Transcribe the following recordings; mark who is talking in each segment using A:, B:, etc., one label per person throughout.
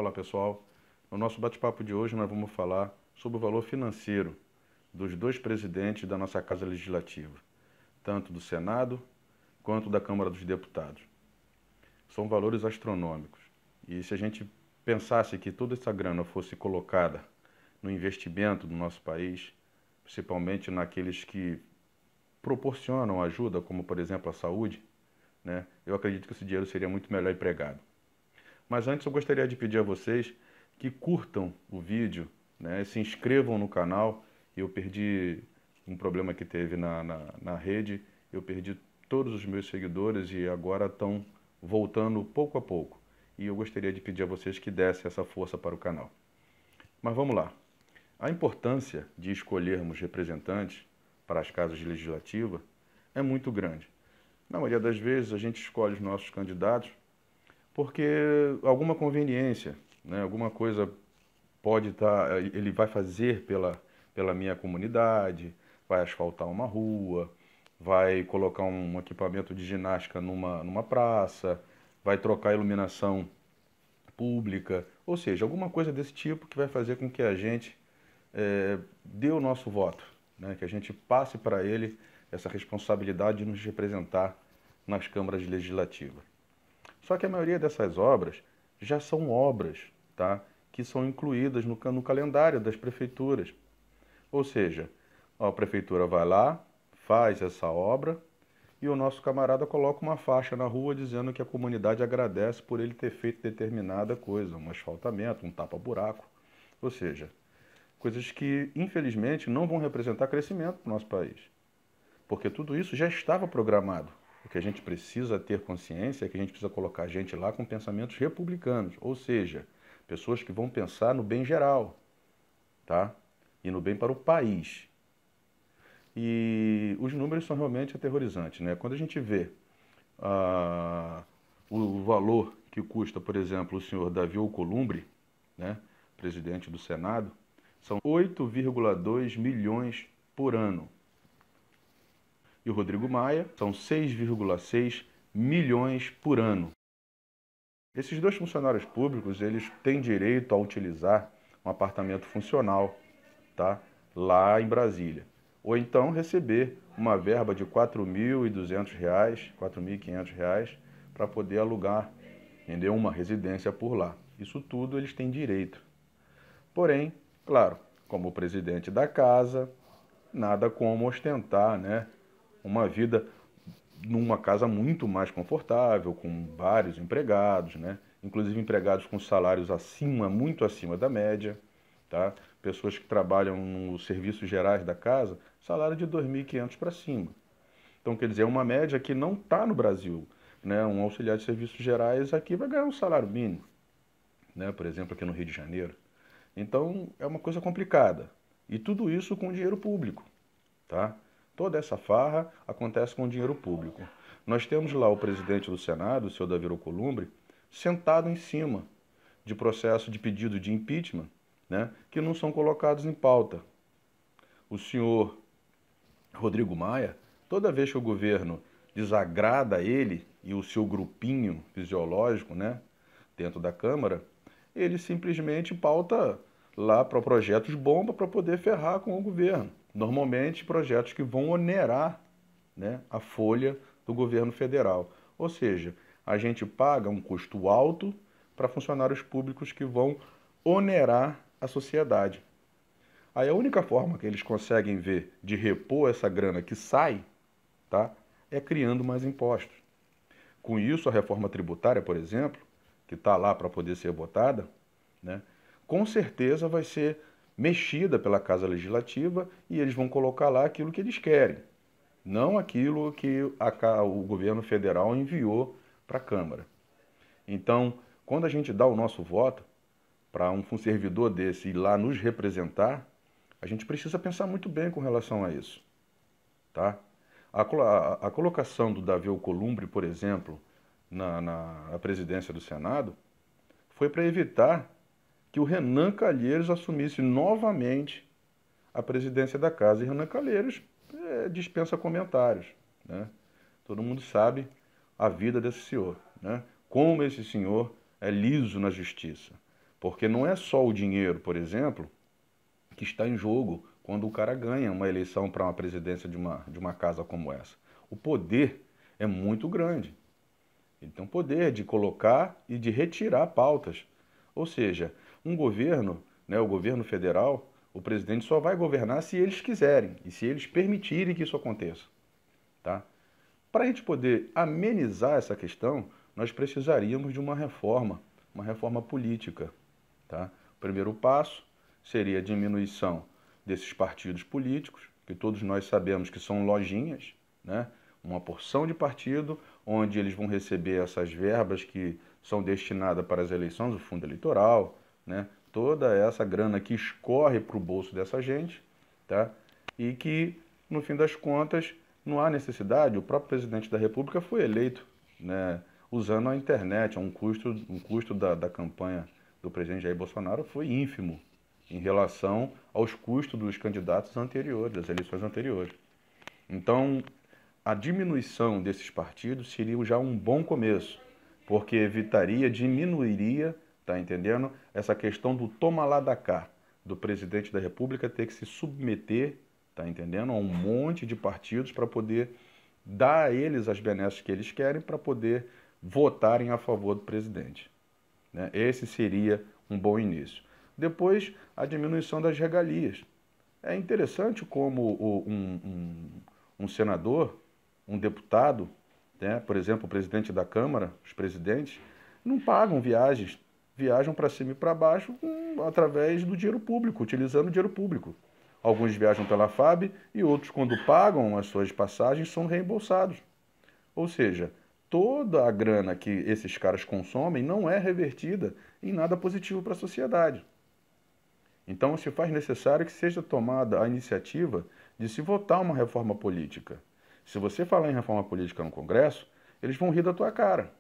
A: Olá pessoal, no nosso bate-papo de hoje nós vamos falar sobre o valor financeiro dos dois presidentes da nossa Casa Legislativa, tanto do Senado quanto da Câmara dos Deputados. São valores astronômicos e se a gente pensasse que toda essa grana fosse colocada no investimento do nosso país, principalmente naqueles que proporcionam ajuda, como por exemplo a saúde, né, eu acredito que esse dinheiro seria muito melhor empregado. Mas antes eu gostaria de pedir a vocês que curtam o vídeo, né, se inscrevam no canal. Eu perdi um problema que teve na rede, eu perdi todos os meus seguidores e agora estão voltando pouco a pouco. E eu gostaria de pedir a vocês que dessem essa força para o canal. Mas vamos lá. A importância de escolhermos representantes para as casas legislativas é muito grande. Na maioria das vezes a gente escolhe os nossos candidatos porque alguma conveniência, né, alguma coisa pode estar, ele vai fazer pela minha comunidade, vai asfaltar uma rua, vai colocar um equipamento de ginástica numa praça, vai trocar a iluminação pública, ou seja, alguma coisa desse tipo que vai fazer com que a gente dê o nosso voto, né, que a gente passe para ele essa responsabilidade de nos representar nas câmaras legislativas. Só que a maioria dessas obras já são obras, tá, que são incluídas no calendário das prefeituras. Ou seja, a prefeitura vai lá, faz essa obra e o nosso camarada coloca uma faixa na rua dizendo que a comunidade agradece por ele ter feito determinada coisa, um asfaltamento, um tapa-buraco. Ou seja, coisas que infelizmente não vão representar crescimento para o nosso país. Porque tudo isso já estava programado. O que a gente precisa ter consciência é que a gente precisa colocar gente lá com pensamentos republicanos, ou seja, pessoas que vão pensar no bem geral, tá? E no bem para o país. E os números são realmente aterrorizantes, né? Quando a gente vê o valor que custa, por exemplo, o senhor Davi Alcolumbre, né, presidente do Senado, são 8,2 milhões por ano. E o Rodrigo Maia são 6,6 milhões por ano. Esses dois funcionários públicos, eles têm direito a utilizar um apartamento funcional, tá, lá em Brasília. Ou então receber uma verba de R$ 4.200, R$ 4.500 para poder alugar, entendeu, uma residência por lá. Isso tudo eles têm direito. Porém, claro, como presidente da casa, nada como ostentar, né, uma vida numa casa muito mais confortável, com vários empregados, né? Inclusive empregados com salários muito acima da média, tá? Pessoas que trabalham nos serviços gerais da casa, salário de 2.500 para cima. Então, quer dizer, é uma média que não está no Brasil, né? Um auxiliar de serviços gerais aqui vai ganhar um salário mínimo, né? Por exemplo, aqui no Rio de Janeiro. Então, é uma coisa complicada. E tudo isso com dinheiro público, tá? Toda essa farra acontece com dinheiro público. Nós temos lá o presidente do Senado, o senhor Davi Alcolumbre, sentado em cima de processo de pedido de impeachment, né, que não são colocados em pauta. O senhor Rodrigo Maia, toda vez que o governo desagrada ele e o seu grupinho fisiológico, né, dentro da Câmara, ele simplesmente pauta lá para projetos bomba para poder ferrar com o governo. Normalmente projetos que vão onerar, né, a folha do governo federal. Ou seja, a gente paga um custo alto para funcionários públicos que vão onerar a sociedade. Aí a única forma que eles conseguem ver de repor essa grana que sai, tá, é criando mais impostos. Com isso, a reforma tributária, por exemplo, que está lá para poder ser votada, né, com certeza vai ser mexida pela Casa Legislativa e eles vão colocar lá aquilo que eles querem, não aquilo que o governo federal enviou para a Câmara. Então, quando a gente dá o nosso voto para um servidor desse ir lá nos representar, a gente precisa pensar muito bem com relação a isso, tá? A colocação do Davi Alcolumbre, por exemplo, na presidência do Senado, foi para evitar que o Renan Calheiros assumisse novamente a presidência da casa. E Renan Calheiros dispensa comentários, né? Todo mundo sabe a vida desse senhor, né? Como esse senhor é liso na justiça. Porque não é só o dinheiro, por exemplo, que está em jogo quando o cara ganha uma eleição para uma presidência de uma casa como essa. O poder é muito grande. Ele tem o poder de colocar e de retirar pautas. Ou seja, um governo, né, o governo federal, o presidente só vai governar se eles quiserem e se eles permitirem que isso aconteça. Tá? Para a gente poder amenizar essa questão, nós precisaríamos de uma reforma política. Tá? O primeiro passo seria a diminuição desses partidos políticos, que todos nós sabemos que são lojinhas, né? Uma porção de partido, onde eles vão receber essas verbas que são destinadas para as eleições, o fundo eleitoral, né? Toda essa grana que escorre para o bolso dessa gente, tá? E que, no fim das contas, não há necessidade. O próprio presidente da República foi eleito, né, usando a internet. Um custo da campanha do presidente Jair Bolsonaro foi ínfimo em relação aos custos dos candidatos anteriores, das eleições anteriores. Então, a diminuição desses partidos seria já um bom começo, porque diminuiria, tá entendendo? Essa questão do toma lá da cá, do presidente da República ter que se submeter, tá entendendo? A um monte de partidos para poder dar a eles as benesses que eles querem para poder votarem a favor do presidente, né? Esse seria um bom início. Depois, a diminuição das regalias. É interessante como um senador, um deputado, né, por exemplo, o presidente da Câmara, os presidentes, não pagam viagens, viajam para cima e para baixo através do dinheiro público, utilizando o dinheiro público. Alguns viajam pela FAB e outros, quando pagam as suas passagens, são reembolsados. Ou seja, toda a grana que esses caras consomem não é revertida em nada positivo para a sociedade. Então, se faz necessário que seja tomada a iniciativa de se votar uma reforma política. Se você falar em reforma política no Congresso, eles vão rir da tua cara.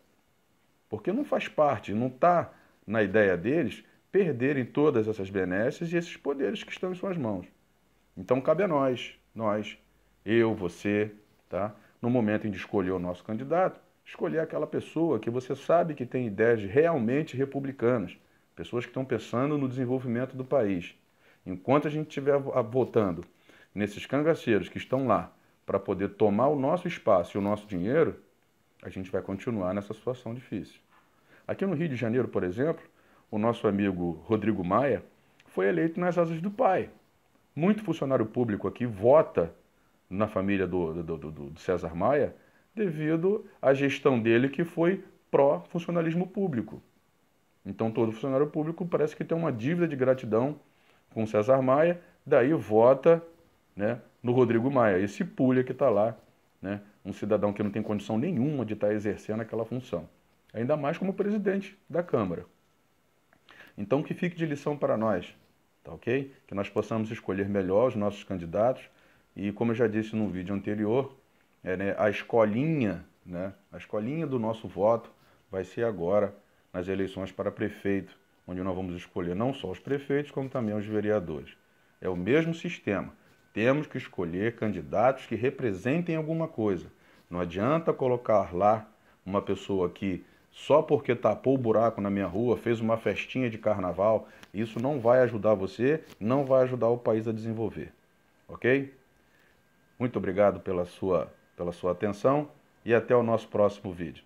A: Porque não faz parte, não está na ideia deles perderem todas essas benesses e esses poderes que estão em suas mãos. Então, cabe a nós, eu, você, tá? No momento em de escolher o nosso candidato, escolher aquela pessoa que você sabe que tem ideias realmente republicanas, pessoas que estão pensando no desenvolvimento do país. Enquanto a gente estiver votando nesses cangaceiros que estão lá para poder tomar o nosso espaço e o nosso dinheiro, a gente vai continuar nessa situação difícil. Aqui no Rio de Janeiro, por exemplo, o nosso amigo Rodrigo Maia foi eleito nas asas do pai. Muito funcionário público aqui vota na família do César Maia devido à gestão dele que foi pró-funcionalismo público. Então todo funcionário público parece que tem uma dívida de gratidão com o César Maia, daí vota, né, no Rodrigo Maia, esse pulha que está lá, né, um cidadão que não tem condição nenhuma de estar exercendo aquela função. Ainda mais como presidente da Câmara. Então que fique de lição para nós, tá ok? Que nós possamos escolher melhor os nossos candidatos e, como eu já disse no vídeo anterior, né, a escolinha do nosso voto vai ser agora nas eleições para prefeito, onde nós vamos escolher não só os prefeitos, como também os vereadores. É o mesmo sistema. Temos que escolher candidatos que representem alguma coisa. Não adianta colocar lá uma pessoa que só porque tapou o buraco na minha rua, fez uma festinha de carnaval. Isso não vai ajudar você, não vai ajudar o país a desenvolver. Ok? Muito obrigado pela sua atenção e até o nosso próximo vídeo.